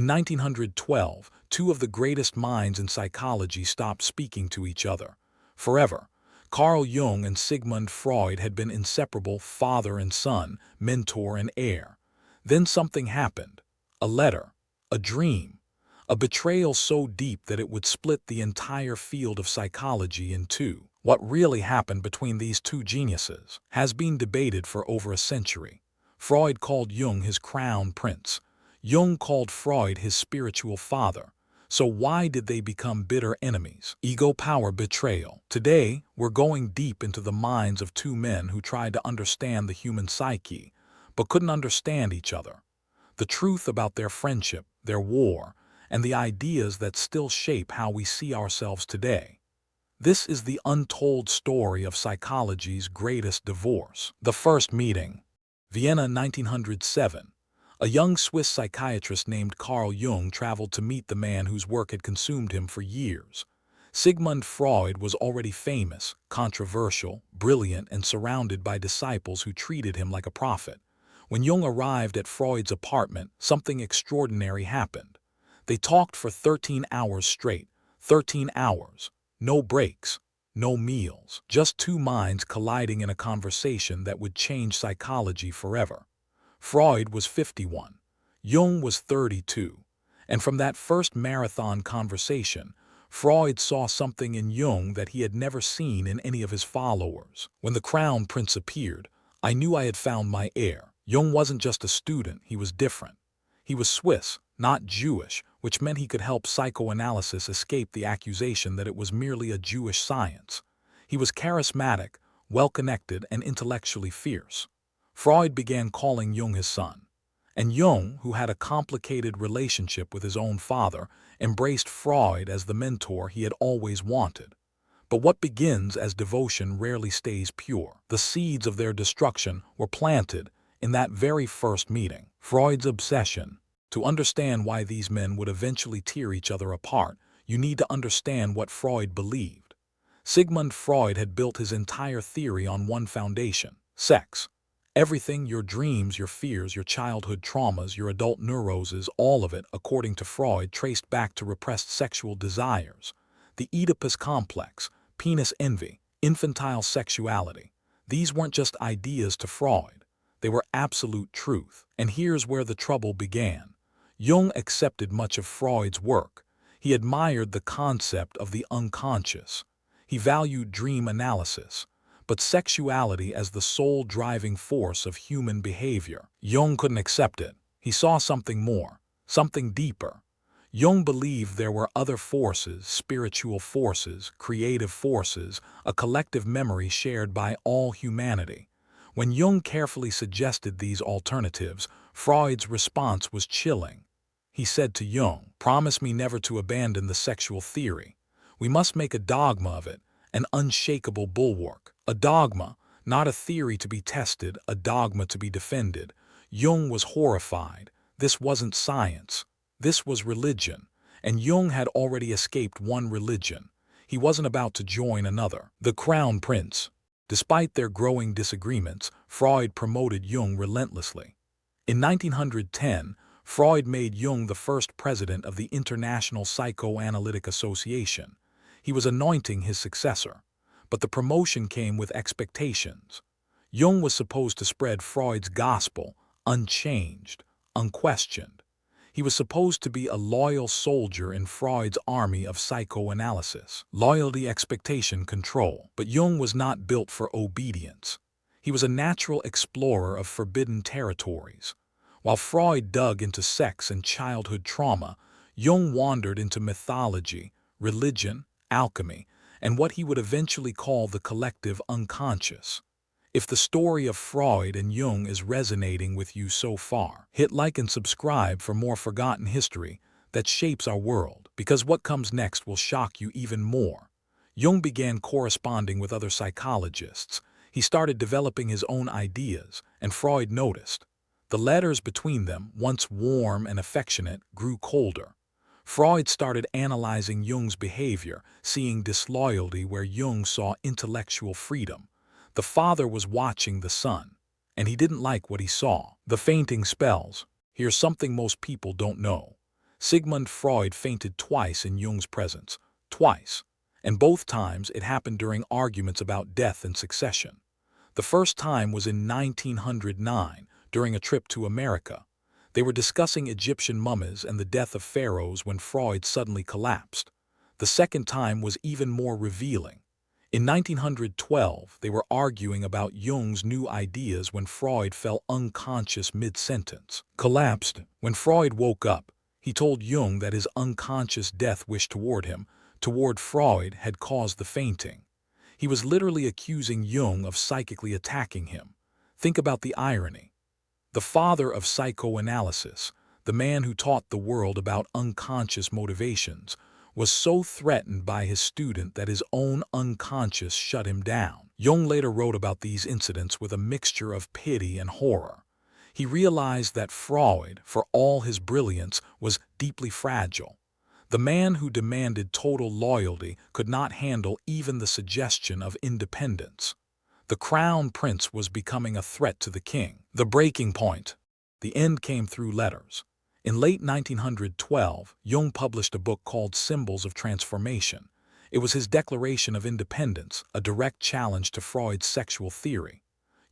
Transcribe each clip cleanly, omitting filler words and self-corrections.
In 1912, two of the greatest minds in psychology stopped speaking to each other. Forever, Carl Jung and Sigmund Freud had been inseparable, father and son, mentor and heir. Then something happened. A letter, a dream, a betrayal so deep that it would split the entire field of psychology in two. What really happened between these two geniuses has been debated for over a century. Freud called Jung his crown prince. Jung called Freud his spiritual father. So why did they become bitter enemies? Ego, power, betrayal. Today, we're going deep into the minds of two men who tried to understand the human psyche, but couldn't understand each other. The truth about their friendship, their war, and the ideas that still shape how we see ourselves today. This is the untold story of psychology's greatest divorce. The first meeting. Vienna, 1907. A young Swiss psychiatrist named Carl Jung traveled to meet the man whose work had consumed him for years. Sigmund Freud was already famous, controversial, brilliant, and surrounded by disciples who treated him like a prophet. When Jung arrived at Freud's apartment, something extraordinary happened. They talked for 13 hours straight. 13 hours. No breaks. No meals. Just two minds colliding in a conversation that would change psychology forever. Freud was 51. Jung was 32. And from that first marathon conversation, Freud saw something in Jung that he had never seen in any of his followers. When the crown prince appeared, I knew I had found my heir. Jung wasn't just a student, he was different. He was Swiss, not Jewish, which meant he could help psychoanalysis escape the accusation that it was merely a Jewish science. He was charismatic, well-connected, and intellectually fierce. Freud began calling Jung his son. And Jung, who had a complicated relationship with his own father, embraced Freud as the mentor he had always wanted. But what begins as devotion rarely stays pure. The seeds of their destruction were planted in that very first meeting. Freud's obsession. To understand why these men would eventually tear each other apart, you need to understand what Freud believed. Sigmund Freud had built his entire theory on one foundation: sex. Everything, your dreams, your fears, your childhood traumas, your adult neuroses, all of it, according to Freud, traced back to repressed sexual desires. The Oedipus complex, penis envy, infantile sexuality. These weren't just ideas to Freud. They were absolute truth. And here's where the trouble began. Jung accepted much of Freud's work. He admired the concept of the unconscious. He valued dream analysis. But sexuality as the sole driving force of human behavior, Jung couldn't accept it. He saw something more, something deeper. Jung believed there were other forces, spiritual forces, creative forces, a collective memory shared by all humanity. When Jung carefully suggested these alternatives, Freud's response was chilling. He said to Jung, "Promise me never to abandon the sexual theory. We must make a dogma of it, an unshakable bulwark. A dogma, not a theory to be tested, a dogma to be defended." Jung was horrified. This wasn't science. This was religion. And Jung had already escaped one religion. He wasn't about to join another. The Crown Prince. Despite their growing disagreements, Freud promoted Jung relentlessly. In 1910, Freud made Jung the first president of the International Psychoanalytic Association. He was anointing his successor. But the promotion came with expectations. Jung was supposed to spread Freud's gospel, unchanged, unquestioned. He was supposed to be a loyal soldier in Freud's army of psychoanalysis. Loyalty, expectation, control. But Jung was not built for obedience. He was a natural explorer of forbidden territories. While Freud dug into sex and childhood trauma, Jung wandered into mythology, religion, alchemy, and what he would eventually call the collective unconscious. If the story of Freud and Jung is resonating with you so far, hit like and subscribe for more forgotten history that shapes our world, because what comes next will shock you even more. Jung began corresponding with other psychologists. He started developing his own ideas, and Freud noticed. The letters between them, once warm and affectionate, grew colder. Freud started analyzing Jung's behavior, seeing disloyalty where Jung saw intellectual freedom. The father was watching the son, and he didn't like what he saw. The fainting spells. Here's something most people don't know. Sigmund Freud fainted twice in Jung's presence. Twice. And both times it happened during arguments about death and succession. The first time was in 1909, during a trip to America. They were discussing Egyptian mummies and the death of pharaohs when Freud suddenly collapsed. The second time was even more revealing. In 1912, they were arguing about Jung's new ideas when Freud fell unconscious mid-sentence. Collapsed. When Freud woke up, he told Jung that his unconscious death wish toward him, toward Freud, had caused the fainting. He was literally accusing Jung of psychically attacking him. Think about the irony. The father of psychoanalysis, the man who taught the world about unconscious motivations, was so threatened by his student that his own unconscious shut him down. Jung later wrote about these incidents with a mixture of pity and horror. He realized that Freud, for all his brilliance, was deeply fragile. The man who demanded total loyalty could not handle even the suggestion of independence. The crown prince was becoming a threat to the king. The breaking point. The end came through letters. In late 1912, Jung published a book called Symbols of Transformation. It was his declaration of independence, a direct challenge to Freud's sexual theory.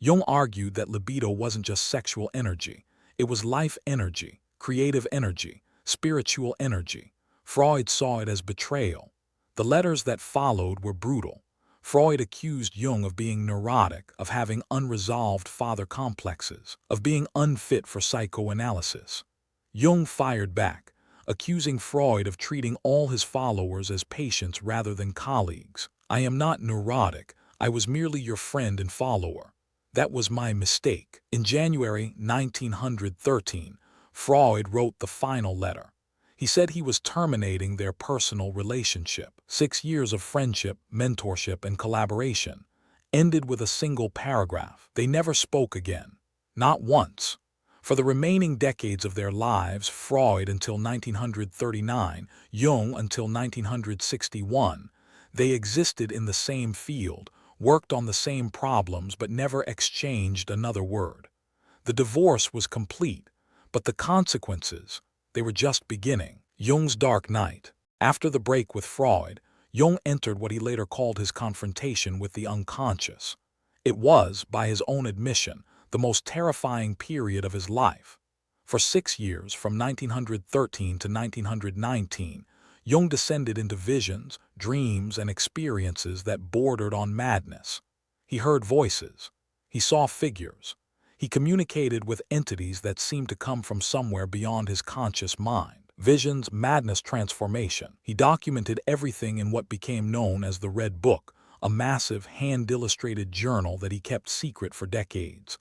Jung argued that libido wasn't just sexual energy. It was life energy, creative energy, spiritual energy. Freud saw it as betrayal. The letters that followed were brutal. Freud accused Jung of being neurotic, of having unresolved father complexes, of being unfit for psychoanalysis. Jung fired back, accusing Freud of treating all his followers as patients rather than colleagues. "I am not neurotic, I was merely your friend and follower. That was my mistake." In January 1913, Freud wrote the final letter. He said he was terminating their personal relationship. 6 years of friendship, mentorship, and collaboration ended with a single paragraph. They never spoke again. Not once. For the remaining decades of their lives, Freud until 1939, Jung until 1961, they existed in the same field, worked on the same problems, but never exchanged another word. The divorce was complete, but the consequences, they were just beginning. Jung's dark night. After the break with Freud, Jung entered what he later called his confrontation with the unconscious. It was, by his own admission, the most terrifying period of his life. For 6 years, from 1913 to 1919, Jung descended into visions, dreams, and experiences that bordered on madness. He heard voices. He saw figures. He communicated with entities that seemed to come from somewhere beyond his conscious mind. Visions, madness, transformation. He documented everything in what became known as the Red Book, a massive, hand-illustrated journal that he kept secret for decades.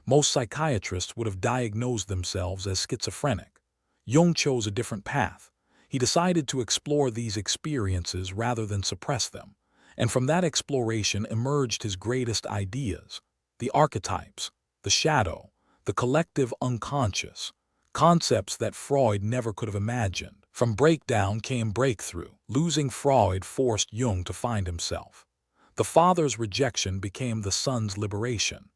Most psychiatrists would have diagnosed themselves as schizophrenic. Jung chose a different path. He decided to explore these experiences rather than suppress them. And from that exploration emerged his greatest ideas: the archetypes, the shadow, the collective unconscious, concepts that Freud never could have imagined. From breakdown came breakthrough. Losing Freud forced Jung to find himself. The father's rejection became the son's liberation.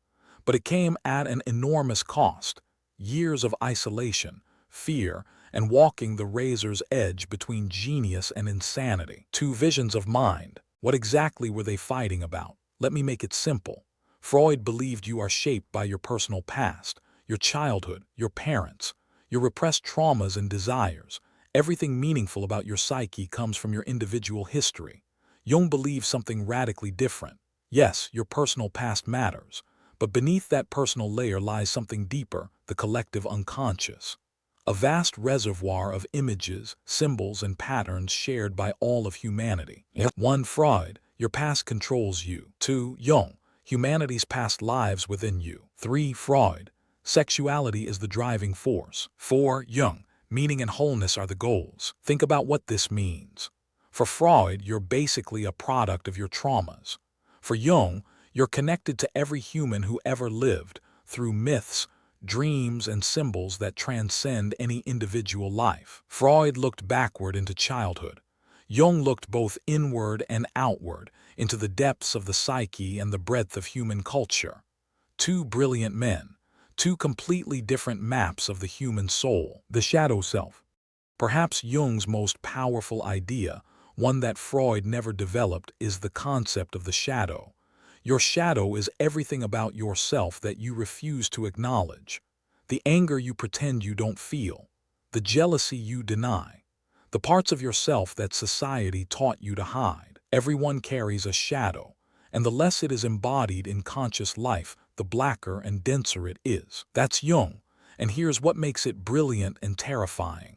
But it came at an enormous cost: years of isolation, fear, and walking the razor's edge between genius and insanity. Two visions of mind. What exactly were they fighting about? Let me make it simple. Freud believed you are shaped by your personal past, your childhood, your parents, your repressed traumas and desires. Everything meaningful about your psyche comes from your individual history. Jung believed something radically different. Yes, your personal past matters, but beneath that personal layer lies something deeper, the collective unconscious. A vast reservoir of images, symbols, and patterns shared by all of humanity. 1. Freud, your past controls you. 2. Jung, humanity's past lives within you. 3. Freud, sexuality is the driving force. 4. Jung, meaning and wholeness are the goals. Think about what this means. For Freud, you're basically a product of your traumas. For Jung, you're connected to every human who ever lived, through myths, dreams, and symbols that transcend any individual life. Freud looked backward into childhood. Jung looked both inward and outward, into the depths of the psyche and the breadth of human culture. Two brilliant men, two completely different maps of the human soul. The shadow self. Perhaps Jung's most powerful idea, one that Freud never developed, is the concept of the shadow. Your shadow is everything about yourself that you refuse to acknowledge. The anger you pretend you don't feel, the jealousy you deny, the parts of yourself that society taught you to hide. Everyone carries a shadow, and the less it is embodied in conscious life, the blacker and denser it is. That's Jung, and here's what makes it brilliant and terrifying.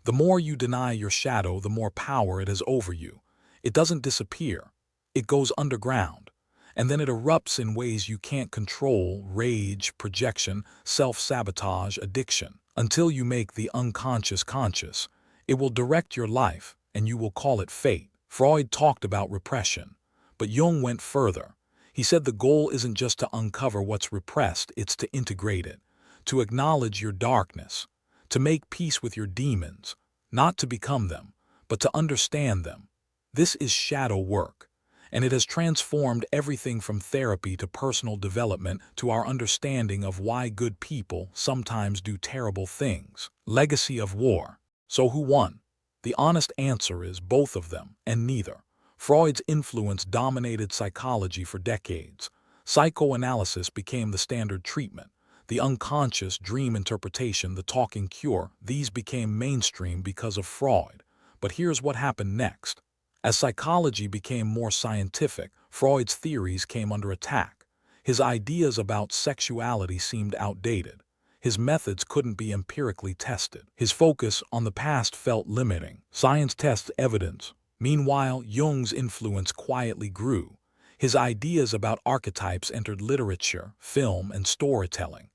The more you deny your shadow, the more power it has over you. It doesn't disappear. It goes underground. And then it erupts in ways you can't control: rage, projection, self-sabotage, addiction. Until you make the unconscious conscious, it will direct your life, and you will call it fate. Freud talked about repression, but Jung went further. He said the goal isn't just to uncover what's repressed, it's to integrate it, to acknowledge your darkness, to make peace with your demons, not to become them, but to understand them. This is shadow work, and it has transformed everything from therapy to personal development to our understanding of why good people sometimes do terrible things. Legacy of war. So who won? The honest answer is both of them, and neither. Freud's influence dominated psychology for decades. Psychoanalysis became the standard treatment. The unconscious, dream interpretation, the talking cure, these became mainstream because of Freud. But here's what happened next. As psychology became more scientific, Freud's theories came under attack. His ideas about sexuality seemed outdated. His methods couldn't be empirically tested. His focus on the past felt limiting. Science tests evidence. Meanwhile, Jung's influence quietly grew. His ideas about archetypes entered literature, film, and storytelling.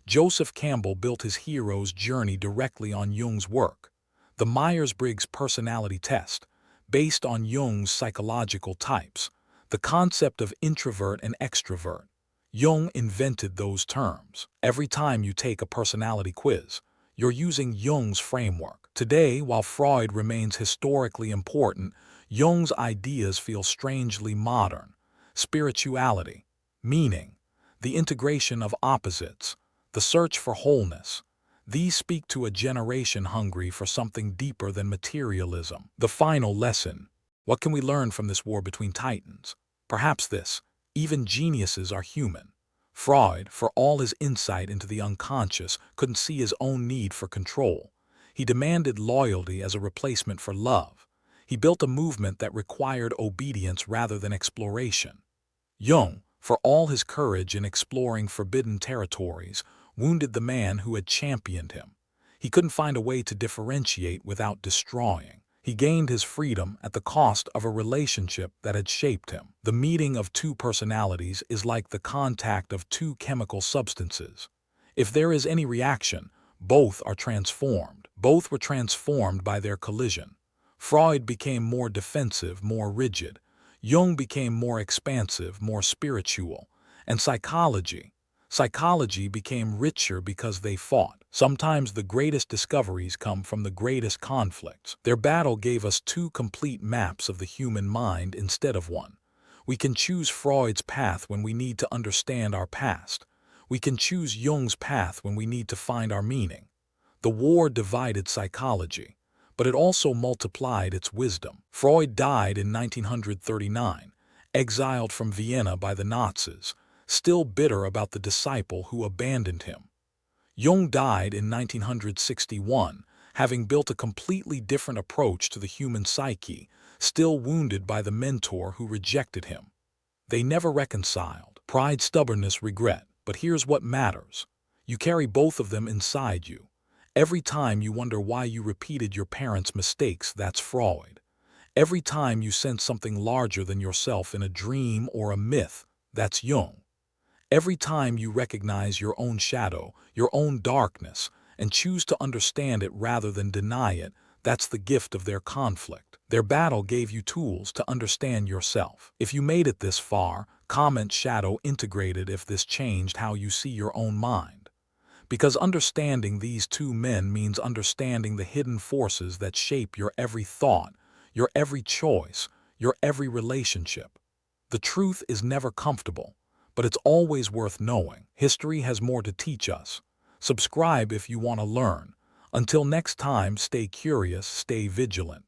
Joseph Campbell built his hero's journey directly on Jung's work. The Myers-Briggs personality test, based on Jung's psychological types. The concept of introvert and extrovert. Jung invented those terms. Every time you take a personality quiz, you're using Jung's framework. Today, while Freud remains historically important, Jung's ideas feel strangely modern. Spirituality, meaning, the integration of opposites, the search for wholeness. These speak to a generation hungry for something deeper than materialism. The final lesson. What can we learn from this war between titans? Perhaps this: even geniuses are human. Freud, for all his insight into the unconscious, couldn't see his own need for control. He demanded loyalty as a replacement for love. He built a movement that required obedience rather than exploration. Jung, for all his courage in exploring forbidden territories, wounded the man who had championed him. He couldn't find a way to differentiate without destroying. He gained his freedom at the cost of a relationship that had shaped him. The meeting of two personalities is like the contact of two chemical substances. If there is any reaction, both are transformed. Both were transformed by their collision. Freud became more defensive, more rigid. Jung became more expansive, more spiritual. And psychology became richer because they fought. Sometimes the greatest discoveries come from the greatest conflicts. Their battle gave us two complete maps of the human mind instead of one. We can choose Freud's path when we need to understand our past. We can choose Jung's path when we need to find our meaning. The war divided psychology, but it also multiplied its wisdom. Freud died in 1939, exiled from Vienna by the Nazis, still bitter about the disciple who abandoned him. Jung died in 1961, having built a completely different approach to the human psyche, still wounded by the mentor who rejected him. They never reconciled. Pride, stubbornness, regret. But here's what matters. You carry both of them inside you. Every time you wonder why you repeated your parents' mistakes, that's Freud. Every time you sense something larger than yourself in a dream or a myth, that's Jung. Every time you recognize your own shadow, your own darkness, and choose to understand it rather than deny it, that's the gift of their conflict. Their battle gave you tools to understand yourself. If you made it this far, comment shadow integrated if this changed how you see your own mind. Because understanding these two men means understanding the hidden forces that shape your every thought, your every choice, your every relationship. The truth is never comfortable, but it's always worth knowing. History has more to teach us. Subscribe if you want to learn. Until next time, stay curious, stay vigilant.